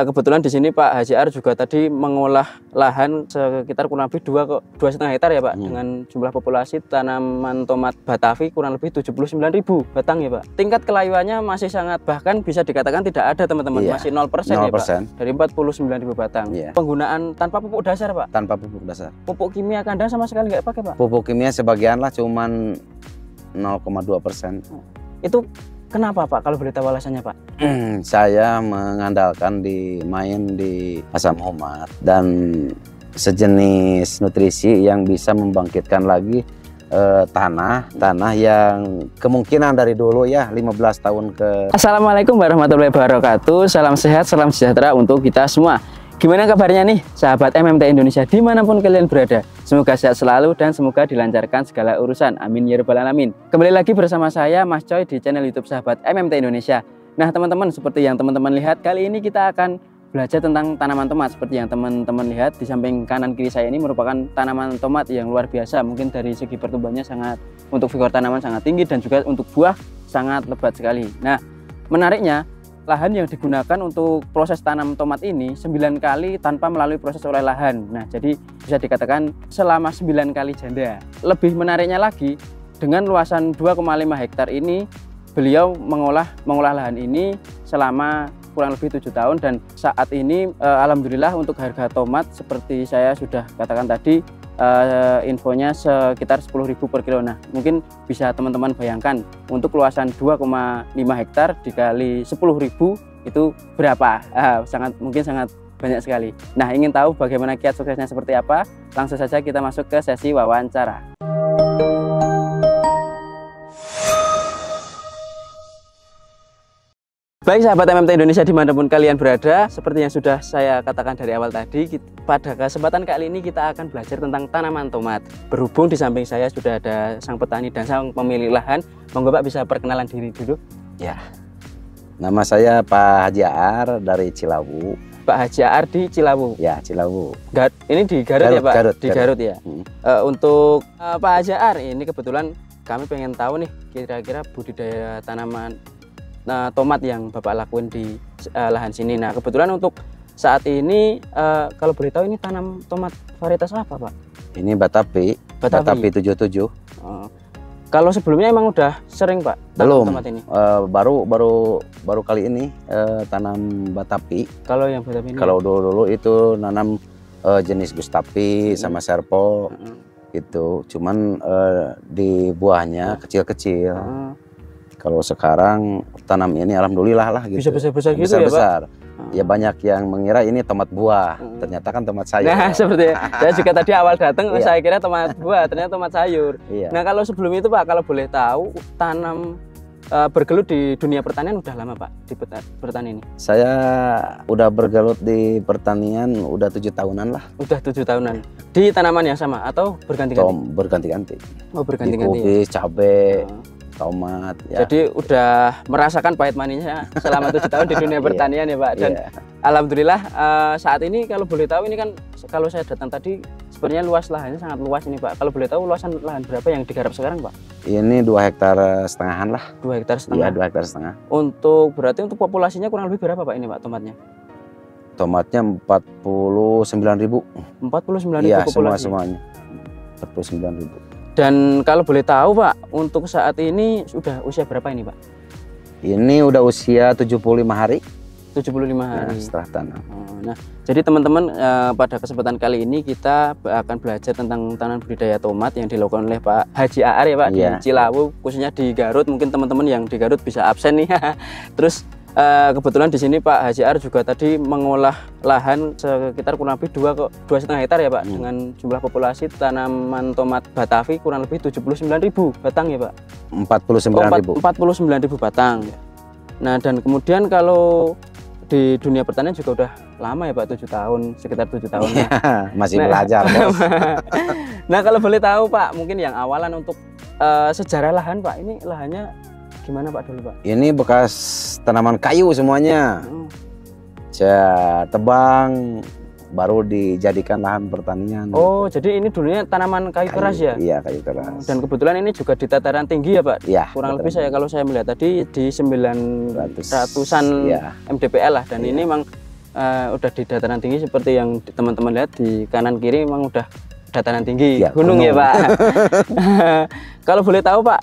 Kebetulan di sini Pak Hajiar juga tadi mengolah lahan sekitar kurang lebih 2,5 hektar ya Pak, dengan jumlah populasi tanaman tomat Batavi kurang lebih 79.000 batang ya Pak. Tingkat kelayuannya masih sangat, bahkan bisa dikatakan tidak ada teman-teman, masih 0% ya Pak, dari 49.000 batang. Penggunaan tanpa pupuk dasar Pak? Tanpa pupuk dasar. Pupuk kimia kandang sama sekali nggak pakai Pak? Pupuk kimia sebagian lah, cuman 0,2%. Itu kenapa Pak, kalau boleh tahu alasannya Pak? Saya mengandalkan main di Asam Muhammad dan sejenis nutrisi yang bisa membangkitkan lagi tanah yang kemungkinan dari dulu ya 15 tahun ke. Assalamualaikum warahmatullahi wabarakatuh. Salam sehat, salam sejahtera untuk kita semua. Gimana kabarnya nih sahabat MMT Indonesia dimanapun kalian berada? Semoga sehat selalu dan semoga dilancarkan segala urusan. Amin ya rabbal alamin. Kembali lagi bersama saya Mas Coy di channel YouTube sahabat MMT Indonesia. Nah teman-teman, seperti yang teman-teman lihat, kali ini kita akan belajar tentang tanaman tomat. Seperti yang teman-teman lihat di samping kanan kiri saya ini merupakan tanaman tomat yang luar biasa. Mungkin dari segi pertumbuhannya sangat, untuk vigor tanaman sangat tinggi, dan juga untuk buah sangat lebat sekali. Nah menariknya, lahan yang digunakan untuk proses tanam tomat ini 9 kali tanpa melalui proses olah lahan. Nah, jadi bisa dikatakan selama 9 kali janda. Lebih menariknya lagi, dengan luasan 2,5 hektar ini, beliau mengolah lahan ini selama kurang lebih 7 tahun. Dan saat ini alhamdulillah untuk harga tomat seperti saya sudah katakan tadi, infonya sekitar 10.000 per kilo. Nah, mungkin bisa teman-teman bayangkan untuk luasan 2,5 hektar dikali 10.000 itu berapa? Mungkin sangat banyak sekali. Nah, ingin tahu bagaimana kiat suksesnya seperti apa? Langsung saja kita masuk ke sesi wawancara. Baik sahabat MMT Indonesia dimanapun kalian berada, seperti yang sudah saya katakan dari awal tadi, pada kesempatan kali ini kita akan belajar tentang tanaman tomat. Berhubung di samping saya sudah ada sang petani dan sang pemilik lahan, monggo Pak bisa perkenalan diri dulu. Ya, nama saya Pak Hajiar dari Cilawu. Pak Hajiar di Cilawu? Ya, Cilawu. Ini di Garut ya Pak? Di Garut ya. Untuk Pak Hajiar, ini kebetulan kami pengen tahu nih kira-kira budidaya tanaman tomat yang Bapak lakuin di lahan sini. Nah kebetulan untuk saat ini kalau boleh tahu ini tanam tomat varietas apa Pak? Ini Batavi 77. Kalau sebelumnya emang udah sering Pak belum tomat ini? Baru kali ini tanam Batavi. Kalau yang Batavi ini? Kalau dulu itu nanam jenis Gustavi sama Serpo itu, cuman di buahnya kecil-kecil. Kalau sekarang tanam ini alhamdulillah lah gitu. Bisa besar-besar gitu ya Pak? Ya banyak yang mengira ini tomat buah, ternyata kan tomat sayur. Nah seperti saya juga tadi awal datang saya kira tomat buah, ternyata tomat sayur. Nah kalau sebelum itu Pak, kalau boleh tahu tanam bergelut di dunia pertanian udah lama Pak di pertanian ini? Saya udah bergelut di pertanian udah 7 tahunan lah. Udah 7 tahunan. Di tanaman yang sama atau berganti-ganti? Berganti-ganti. Oh berganti-ganti. Kubis, cabai, tomat ya. Jadi udah merasakan pahit manisnya selama 7 tahun di dunia pertanian ya Pak. Dan alhamdulillah saat ini kalau boleh tahu, ini kan kalau saya datang tadi sebenarnya luas lahannya sangat luas ini Pak. Kalau boleh tahu luasan lahan berapa yang digarap sekarang Pak? Ini 2,5 hektar lah. 2,5 hektar? Iya 2,5 hektar. Berarti untuk populasinya kurang lebih berapa Pak ini Pak tomatnya? Tomatnya 49.000. 49.000 iya, populasi? semuanya 49.000. Dan kalau boleh tahu Pak, untuk saat ini sudah usia berapa ini Pak? Ini udah usia 75 hari. 75 hari setelah tanam. Nah, jadi teman-teman pada kesempatan kali ini kita akan belajar tentang tanaman budidaya tomat yang dilakukan oleh Pak Haji Aar ya Pak di Cilawu, khususnya di Garut. Mungkin teman-teman yang di Garut bisa absen nih. Terus kebetulan di sini Pak Haji Aar juga tadi mengolah lahan sekitar kurang lebih 2,5 hektar ya Pak, dengan jumlah populasi tanaman tomat Batavi kurang lebih 79.000 batang ya Pak? 49.000. 49.000 batang. Nah dan kemudian kalau di dunia pertanian juga udah lama ya Pak, 7 tahun, sekitar 7 tahun. Masih belajar Bos. Nah kalau boleh tahu Pak, mungkin yang awalan untuk sejarah lahan Pak, ini lahannya gimana Pak dulu Pak? Ini bekas tanaman kayu semuanya. Tebang, baru dijadikan lahan pertanian. Oh, jadi ini dulunya tanaman kayu keras ya? Iya, kayu keras. Dan kebetulan ini juga di dataran tinggi ya Pak? Iya. Kurang lebih kalau saya melihat tadi di 900-an mdpl lah. Dan ini memang udah di dataran tinggi seperti yang teman-teman lihat di kanan kiri, memang udah dataran tinggi, ya, gunung ya Pak. Kalau boleh tahu Pak,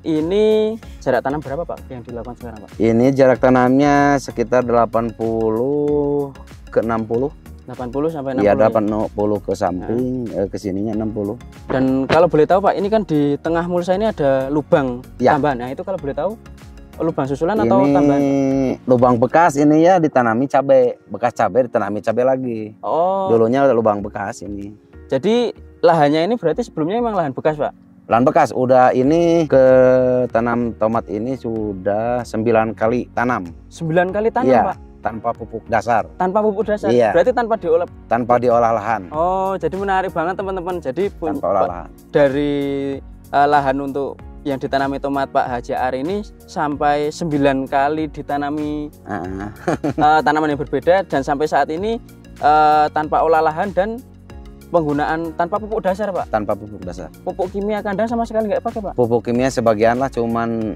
ini jarak tanam berapa Pak yang dilakukan sekarang Pak? Ini jarak tanamnya sekitar 80 ke 60. 80 sampai 60 ya, 80 ke samping, ke sininya 60. Dan kalau boleh tahu Pak, ini kan di tengah mulsa ini ada lubang tambahan. Nah itu kalau boleh tahu, lubang susulan atau tambahan? Ini lubang bekas, ini ya ditanami cabai, bekas cabai ditanami cabai lagi. Oh. Dulunya lubang bekas ini. Jadi lahannya ini berarti sebelumnya memang lahan bekas Pak? Lahan bekas, udah ini ke tanam tomat ini sudah 9 kali tanam. 9 kali tanam ya, Pak? Tanpa pupuk dasar. Tanpa pupuk dasar? Iya. Berarti tanpa diolah? Tanpa diolah lahan. Oh, jadi menarik banget teman-teman. Jadi tanpa olah lahan. Dari lahan untuk yang ditanami tomat Pak Haji Ar ini sampai 9 kali ditanami tanaman yang berbeda, dan sampai saat ini tanpa olah lahan dan penggunaan tanpa pupuk dasar Pak? Tanpa pupuk dasar. Pupuk kimia kandang sama sekali nggak pakai Pak? Pupuk kimia sebagian lah, cuman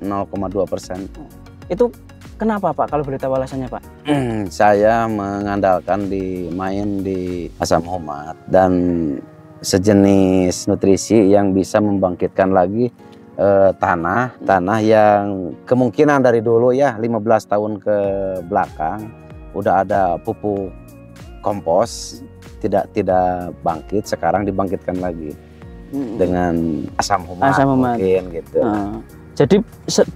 0,2%. Itu kenapa Pak, kalau boleh tahu alasannya Pak? Saya mengandalkan main di Asam Humat dan sejenis nutrisi yang bisa membangkitkan lagi tanah yang kemungkinan dari dulu ya 15 tahun ke belakang udah ada pupuk kompos tidak bangkit, sekarang dibangkitkan lagi dengan Asam Humat, mungkin gitu. Jadi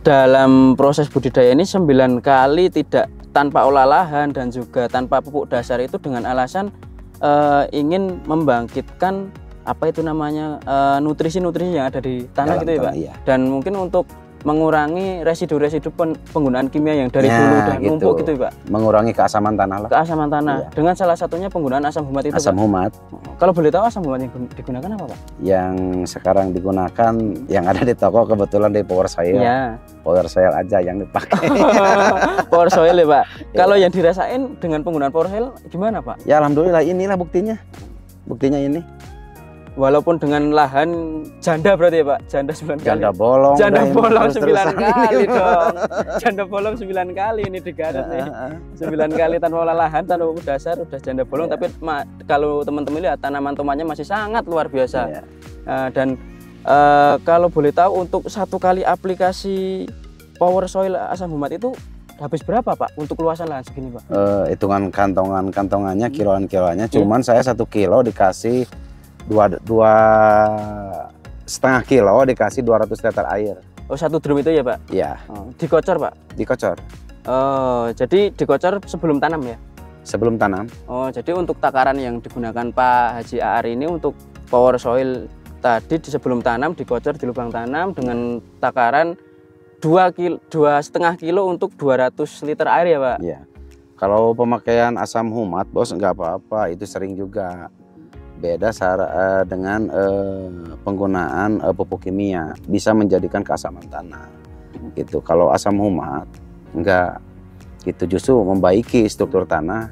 dalam proses budidaya ini 9 kali tidak tanpa olah lahan dan juga tanpa pupuk dasar itu dengan alasan ingin membangkitkan apa itu namanya nutrisi-nutrisi yang ada di tanah gitu ya Pak? Iya. Dan mungkin untuk mengurangi residu-residu penggunaan kimia yang dari dulu dan numpuk gitu ya Pak? Mengurangi keasaman tanah lah. Keasaman tanah, dengan salah satunya penggunaan asam humat itu Asam humat. Kalau boleh tahu asam humat yang digunakan apa Pak? Yang sekarang digunakan, yang ada di toko kebetulan di Power Soil. Ya. Power Soil aja yang dipakai. Power Soil ya Pak? Kalau yang dirasain dengan penggunaan Power Soil gimana Pak? Ya alhamdulillah, inilah buktinya. Buktinya ini. Walaupun dengan lahan janda berarti ya Pak? Janda 9 kali. Janda bolong. Janda bolong 9 kali dong. Janda bolong 9 kali ini digarap nih. 9 kali tanpa olah lahan, tanpa pupuk dasar, udah janda bolong. Tapi kalau teman-teman lihat tanaman tomatnya masih sangat luar biasa. Dan kalau boleh tahu untuk 1 kali aplikasi Power Soil Asam Humat itu habis berapa Pak untuk luasan lahan segini Pak? Hitungan kantongannya, kiloan-kiloannya. Cuman saya 1 kilo dikasih 2,5 kilo dikasih 200 liter air. Oh, 1 drum itu ya Pak? Iya. Dikocor Pak? Dikocor. Oh, jadi dikocor sebelum tanam ya? Sebelum tanam. Oh, jadi untuk takaran yang digunakan Pak Haji Ar ini untuk Power Soil tadi sebelum tanam dikocor di lubang tanam dengan takaran 2,5 kilo untuk 200 liter air ya Pak? Iya. Kalau pemakaian asam humat bos nggak apa-apa, itu sering juga. Beda dengan penggunaan pupuk kimia, bisa menjadikan keasaman tanah gitu. Kalau asam humat enggak, itu justru membaiki struktur tanah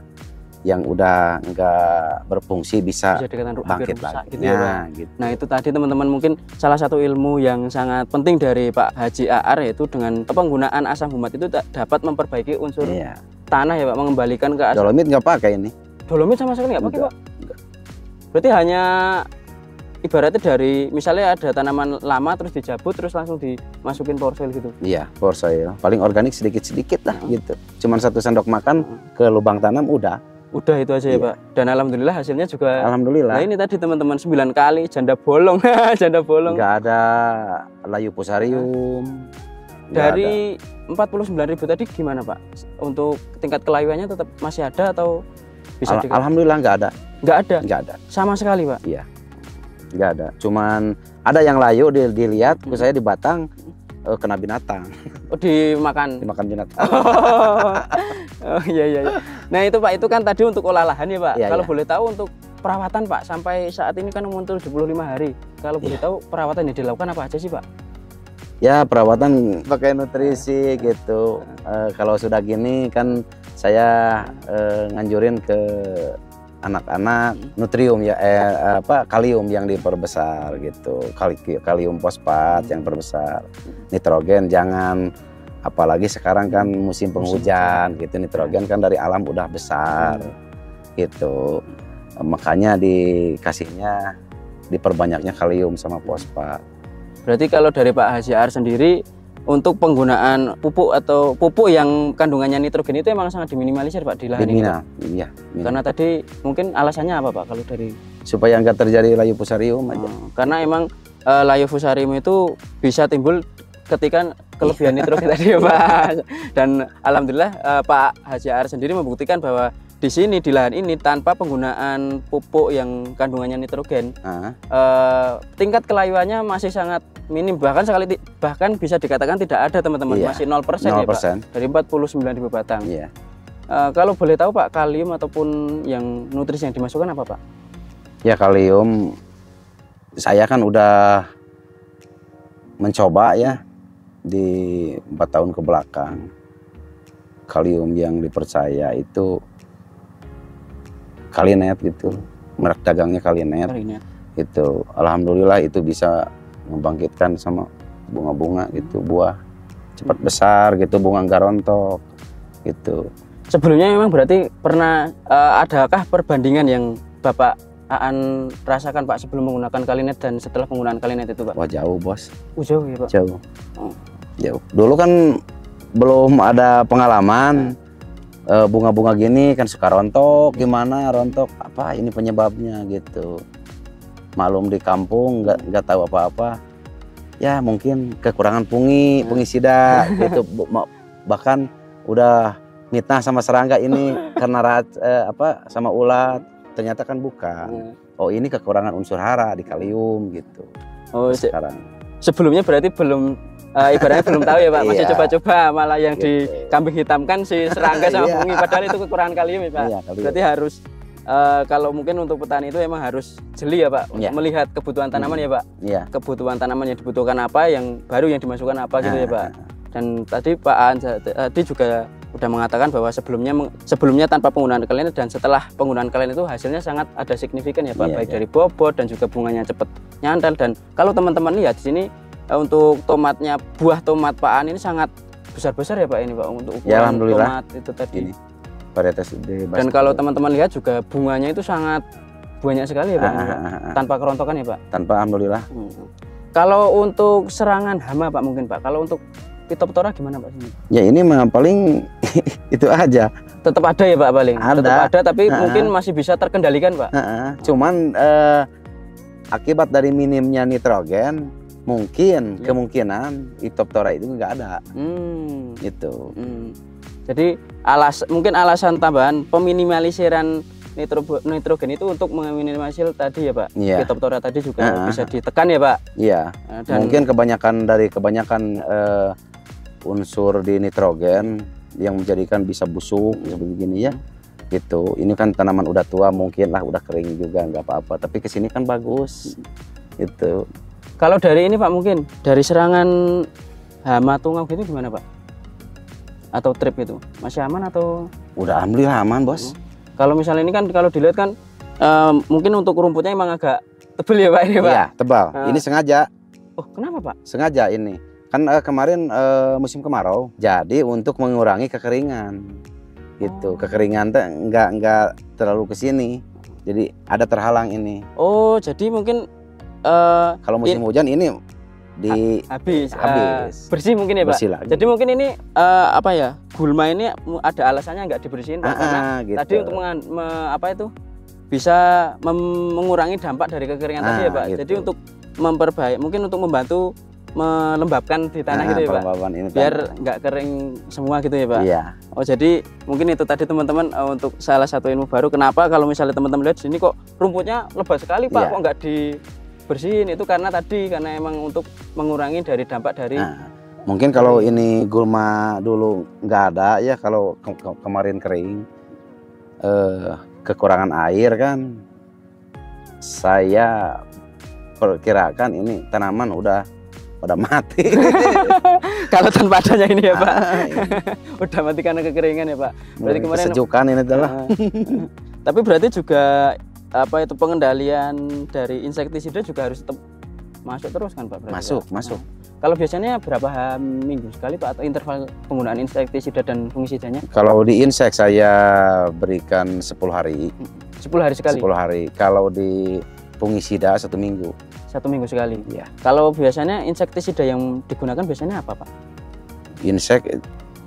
yang udah enggak berfungsi, bisa bangkit lagi gitu ya, gitu. Nah itu tadi teman-teman mungkin salah satu ilmu yang sangat penting dari Pak Haji Ar, yaitu dengan penggunaan asam humat itu dapat memperbaiki unsur tanah ya Pak, mengembalikan ke asam. Dolomit nggak pakai ini. Dolomit sama sekali nggak pakai Pak? Berarti hanya ibaratnya dari misalnya ada tanaman lama terus dijabut terus langsung dimasukin Power Soil gitu? Iya, Power Soil. Paling organik sedikit-sedikit lah gitu. Cuman 1 sendok makan ke lubang tanam udah. Udah itu aja ya Pak. Dan alhamdulillah hasilnya juga. Alhamdulillah. Nah ini tadi teman-teman 9 kali janda bolong, janda bolong. Nggak ada layu fusarium. Dari 49.000 tadi gimana Pak? Untuk tingkat kelayuannya tetap masih ada atau bisa Alhamdulillah nggak ada. Nggak ada? Nggak ada. Sama sekali Pak? Iya, nggak ada. Cuman ada yang layu dilihat, saya di batang kena binatang. Oh, dimakan? Dimakan binatang. Oh iya. Nah itu Pak, itu kan tadi untuk olah lahan ya Pak. Kalau boleh tahu untuk perawatan Pak, sampai saat ini kan umur 75 hari. Kalau boleh tahu perawatan yang dilakukan apa aja sih Pak? Ya perawatan pakai nutrisi gitu. Kalau sudah gini kan saya nganjurin ke anak-anak nutrium ya, kalium yang diperbesar gitu, kalium fosfat yang perbesar, nitrogen jangan Apalagi sekarang kan musim penghujan gitu, nitrogen kan dari alam udah besar gitu. Makanya dikasihnya diperbanyaknya kalium sama fosfat. Berarti kalau dari Pak Hasyar sendiri untuk penggunaan pupuk atau pupuk yang kandungannya nitrogen itu emang sangat diminimalisir Pak di lahan ini. Iya. Karena tadi mungkin alasannya apa Pak kalau dari supaya nggak terjadi layu fusarium aja. Karena emang layu fusarium itu bisa timbul ketika kelebihan nitrogen tadi ya Pak. Dan alhamdulillah Pak Hasyar sendiri membuktikan bahwa di sini di lahan ini tanpa penggunaan pupuk yang kandungannya nitrogen, tingkat kelayuannya masih sangat minim, bahkan bisa dikatakan tidak ada teman-teman, masih 0%, ya Pak, dari 49.000 batang. Kalau boleh tahu Pak, kalium ataupun yang nutrisi yang dimasukkan apa Pak? Ya kalium, saya kan udah mencoba ya di 4 tahun ke belakang. Kalium yang dipercaya itu Kalinet gitu, merek dagangnya Kalinet. Itu alhamdulillah itu bisa membangkitkan sama bunga-bunga gitu, buah cepat besar gitu, bunga nggak rontok gitu. Sebelumnya memang berarti pernah adakah perbandingan yang Bapak Aan rasakan Pak sebelum menggunakan Kalinet dan setelah penggunaan Kalinet itu Pak? Wah jauh bos. Jauh ya Pak? Jauh. Jauh. Dulu kan belum ada pengalaman bunga-bunga gini kan suka rontok, gimana rontok, apa ini penyebabnya gitu. Maklum di kampung nggak tahu apa-apa. Ya mungkin kekurangan fungisida gitu. Bahkan udah mitnah sama serangga ini karena sama ulat. Ternyata kan bukan. Oh ini kekurangan unsur hara di kalium gitu. Oh sekarang. Sebelumnya berarti belum ibaratnya belum tahu ya Pak, masih coba-coba malah yang gitu. Dikambing hitamkan si serangga sama fungi, padahal itu kekurangan kalium ya Pak. Berarti harus kalau mungkin untuk petani itu emang harus jeli ya Pak, untuk melihat kebutuhan tanaman ya Pak. Kebutuhan tanaman yang dibutuhkan apa, yang baru yang dimasukkan apa gitu ya Pak. Dan tadi Pak Aan tadi juga udah mengatakan bahwa sebelumnya tanpa penggunaan Kalinet dan setelah penggunaan Kalinet itu hasilnya sangat ada signifikan ya Pak, baik dari bobot dan juga bunganya cepat nyantel. Dan kalau teman-teman lihat di sini untuk tomatnya, buah tomat Pak Aan ini sangat besar-besar ya Pak ini Pak, untuk ukuran tomat itu tadi. Ini varietas gede. Dan kalau teman-teman lihat juga bunganya itu sangat banyak sekali ya Pak, tanpa kerontokan ya Pak. Tanpa, alhamdulillah. Kalau untuk serangan hama Pak mungkin Pak, kalau untuk Phytophthora gimana Pak? Ya ini mah paling itu aja. Tetap ada ya Pak paling? Tetap ada tapi mungkin masih bisa terkendalikan Pak? Cuman akibat dari minimnya nitrogen, mungkin kemungkinan Phytophthora itu nggak ada. Itu. Jadi mungkin alasan tambahan peminimaliseran nitrogen itu untuk meminimalisir tadi ya Pak. Phytophthora tadi juga bisa ditekan ya Pak. Iya. Mungkin kebanyakan unsur di nitrogen yang menjadikan bisa busuk seperti gini ya. Gitu. Ini kan tanaman udah tua, mungkin lah udah kering juga nggak apa-apa. Tapi kesini kan bagus. Itu. Kalau dari ini Pak mungkin dari serangan hama tungau gitu gimana Pak? Atau trip itu masih aman atau? Udah alhamdulillah aman bos. Kalau misalnya ini kan kalau dilihat kan mungkin untuk rumputnya emang agak tebal ya Pak ini Pak? Iya tebal. Ini sengaja. Oh kenapa Pak? Sengaja ini. Kan kemarin musim kemarau, jadi untuk mengurangi kekeringan, gitu. Kekeringan tuh nggak terlalu ke sini, jadi ada terhalang ini. Oh, jadi mungkin kalau musim hujan ini habis bersih mungkin ya Pak. Jadi mungkin ini gulma ini ada alasannya nggak dibersihin Pak, karena gitu. Tadi untuk bisa mengurangi dampak dari kekeringan tadi ya Pak. Gitu. Jadi untuk memperbaik, mungkin untuk membantu melembabkan di tanah gitu ya Pak, biar nggak kering semua gitu ya Pak. Oh jadi mungkin itu tadi teman-teman untuk salah satu ilmu baru, kenapa kalau misalnya teman-teman lihat sini kok rumputnya lebat sekali Pak, kok nggak dibersihin, itu karena emang untuk mengurangi dari dampak dari mungkin kalau ini gulma dulu nggak ada ya, kalau kemarin kering kekurangan air kan, saya perkirakan ini tanaman udah mati. Kalau tanpa adanya ini ya Pak. Udah mati karena kekeringan ya Pak. Berarti kemarin kesejukan ini adalah. Tapi berarti juga pengendalian dari insektisida juga harus tetap masuk terus kan Pak? Berarti masuk. Kalau biasanya berapa minggu sekali Pak atau interval penggunaan insektisida dan fungisidanya? Kalau di insek saya berikan 10 hari. 10 hari sekali? 10 hari. Kalau di fungisida 1 minggu. 1 minggu sekali? Iya. Kalau biasanya insektisida yang digunakan biasanya apa Pak? Insek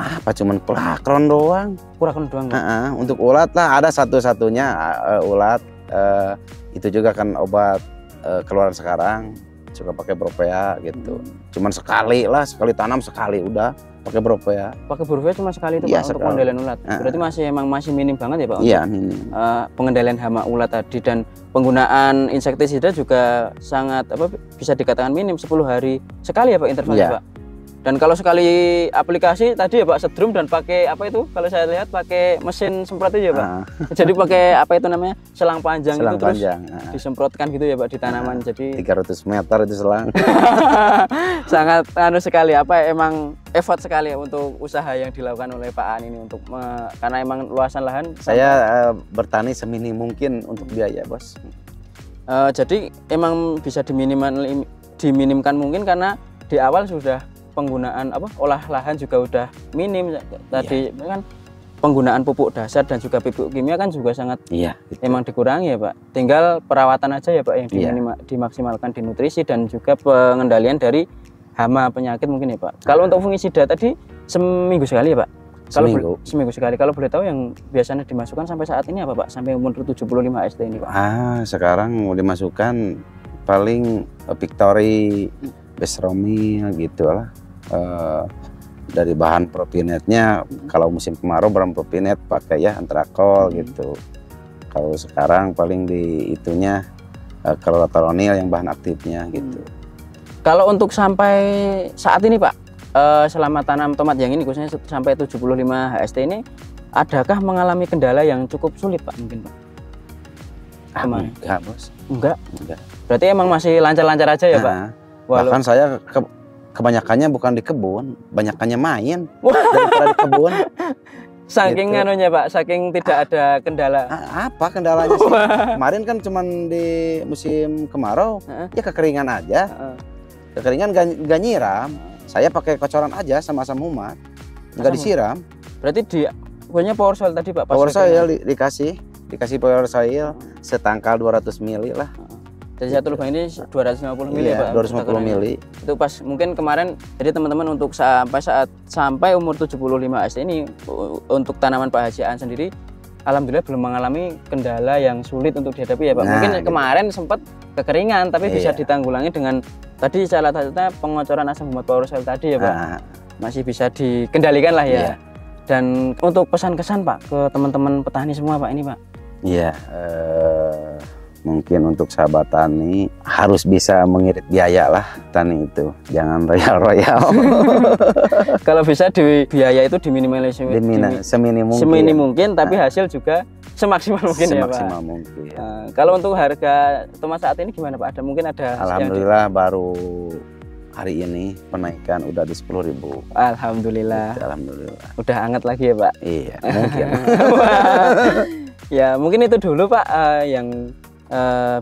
apa cuman pelakron doang. Kurang doang? Untuk ulat lah ada satu-satunya ulat. Itu juga kan obat keluaran sekarang. Suka pakai Brovea gitu. Cuman sekali tanam sekali udah pakai Brovea. Pakai Brovea cuma sekali itu Pak untuk pengendalian ulat. Berarti masih minim banget ya Pak? Iya, minim. Pengendalian hama ulat tadi dan penggunaan insektisida juga sangat bisa dikatakan minim 10 hari sekali ya Pak intervalnya Pak. Dan kalau sekali aplikasi tadi ya Pak sedrum dan pakai apa itu? Kalau saya lihat pakai mesin semprot itu ya Pak. Jadi pakai apa itu namanya? Selang panjang itu terus disemprotkan gitu ya Pak di tanaman. Jadi 300 meter itu selang. Sangat sekali emang effort sekali ya untuk usaha yang dilakukan oleh Pak Aan ini untuk karena emang luasan lahan. Saya bertani seminim mungkin untuk biaya, Bos. Jadi emang bisa diminimkan mungkin karena di awal sudah penggunaan olah lahan juga udah minim tadi kan penggunaan pupuk dasar dan juga pupuk kimia kan juga sangat emang dikurangi ya Pak. Tinggal perawatan aja ya Pak yang dimaksimalkan di nutrisi dan juga pengendalian dari hama penyakit mungkin ya Pak. Kalau untuk fungisida tadi seminggu sekali ya Pak? Seminggu sekali. Kalau boleh tahu yang biasanya dimasukkan sampai saat ini apa Pak? Sampai umur 75 ST ini Pak? Sekarang mau dimasukkan paling Victory, Besromil gitu lah. Dari bahan propinetnya kalau musim kemarau berpropinet pakai ya antrakol gitu. Kalau sekarang paling di itunya klorotronil yang bahan aktifnya gitu. Kalau untuk sampai saat ini Pak, selama tanam tomat yang ini khususnya sampai 75 HST ini, adakah mengalami kendala yang cukup sulit Pak mungkin Pak? Enggak Bos. Enggak. Berarti emang masih lancar-lancar aja ya Pak? Bahkan saya kebanyakannya bukan di kebun, banyakannya main daripada di kebun. Saking anunya Pak, saking tidak ada kendala. Apa kendalanya sih? Kemarin kan cuman di musim kemarau, ya kekeringan aja. Kekeringan gak nyiram. Saya pakai kocoran aja sama asam humat, nggak disiram. Berarti punya power soil tadi Pak? Power soil dikasih power soil setangkal 200 mili lah. Jadi satu lubang ini 250 mili Pak? 250 mili. Itu pas mungkin kemarin, jadi teman-teman untuk sampai umur 75 ST ini untuk tanaman Pak Haji Aan sendiri, alhamdulillah belum mengalami kendala yang sulit untuk dihadapi ya Pak. Mungkin kemarin sempat kekeringan, tapi bisa ditanggulangi dengan tadi salah satunya pengocoran asam humat power soil tadi ya Pak. Masih bisa dikendalikan lah ya. Dan untuk pesan-kesan Pak ke teman-teman petani semua Pak ini Pak. Iya. Mungkin untuk sahabat tani harus bisa mengirit biaya lah tani itu, jangan royal. Kalau bisa biaya itu diminimalisir seminim mungkin, tapi hasil juga semaksimal mungkin ya Pak. Mungkin. Kalau untuk harga tomat saat ini gimana Pak? Mungkin ada. Alhamdulillah baru hari ini penaikan udah di 10.000. Alhamdulillah. Alhamdulillah. Udah hangat lagi ya Pak? Iya mungkin. Ya mungkin itu dulu Pak yang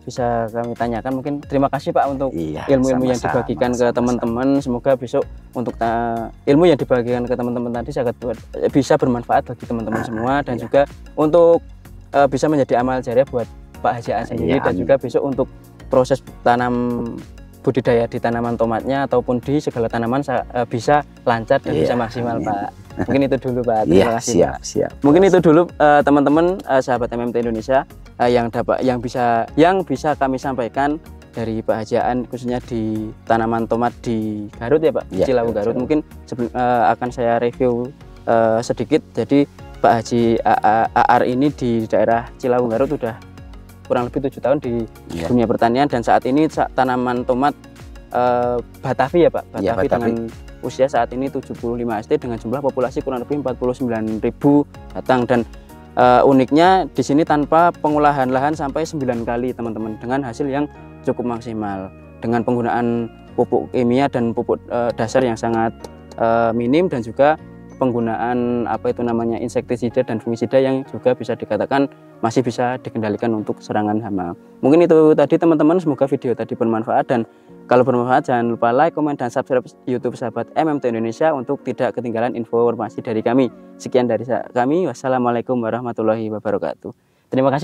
bisa kami tanyakan. Mungkin terima kasih Pak untuk ilmu-ilmu yang dibagikan ke teman-teman. Semoga besok untuk ilmu yang dibagikan ke teman-teman tadi sangat bisa bermanfaat bagi teman-teman semua dan juga untuk bisa menjadi amal jariah buat Pak Haji Aan sendiri dan juga besok untuk proses tanam budidaya di tanaman tomatnya ataupun di segala tanaman bisa lancar dan bisa maksimal Pak. Mungkin itu dulu Pak. Terima kasih Pak. Siap. Mungkin itu dulu teman-teman sahabat MMT Indonesia yang bisa kami sampaikan dari Pak Haji Aan khususnya di tanaman tomat di Garut ya Pak, Cilawu Garut. Mungkin akan saya review sedikit. Jadi Pak Haji Aar ini di daerah Cilawu Garut sudah kurang lebih 7 tahun di dunia pertanian dan saat ini tanaman tomat Batavi ya Pak, Batavi dengan usia saat ini 75 ST dengan jumlah populasi kurang lebih 49.000 batang dan uniknya di sini tanpa pengolahan lahan sampai 9 kali teman-teman dengan hasil yang cukup maksimal dengan penggunaan pupuk kimia dan pupuk dasar yang sangat minim dan juga penggunaan insektisida dan fungisida yang juga bisa dikatakan masih bisa dikendalikan untuk serangan hama. Mungkin itu tadi teman-teman, semoga video tadi bermanfaat dan Kalau bermanfaat jangan lupa like, komen, dan subscribe YouTube Sahabat MMT Indonesia untuk tidak ketinggalan informasi dari kami. Sekian dari kami. Wassalamualaikum warahmatullahi wabarakatuh. Terima kasih.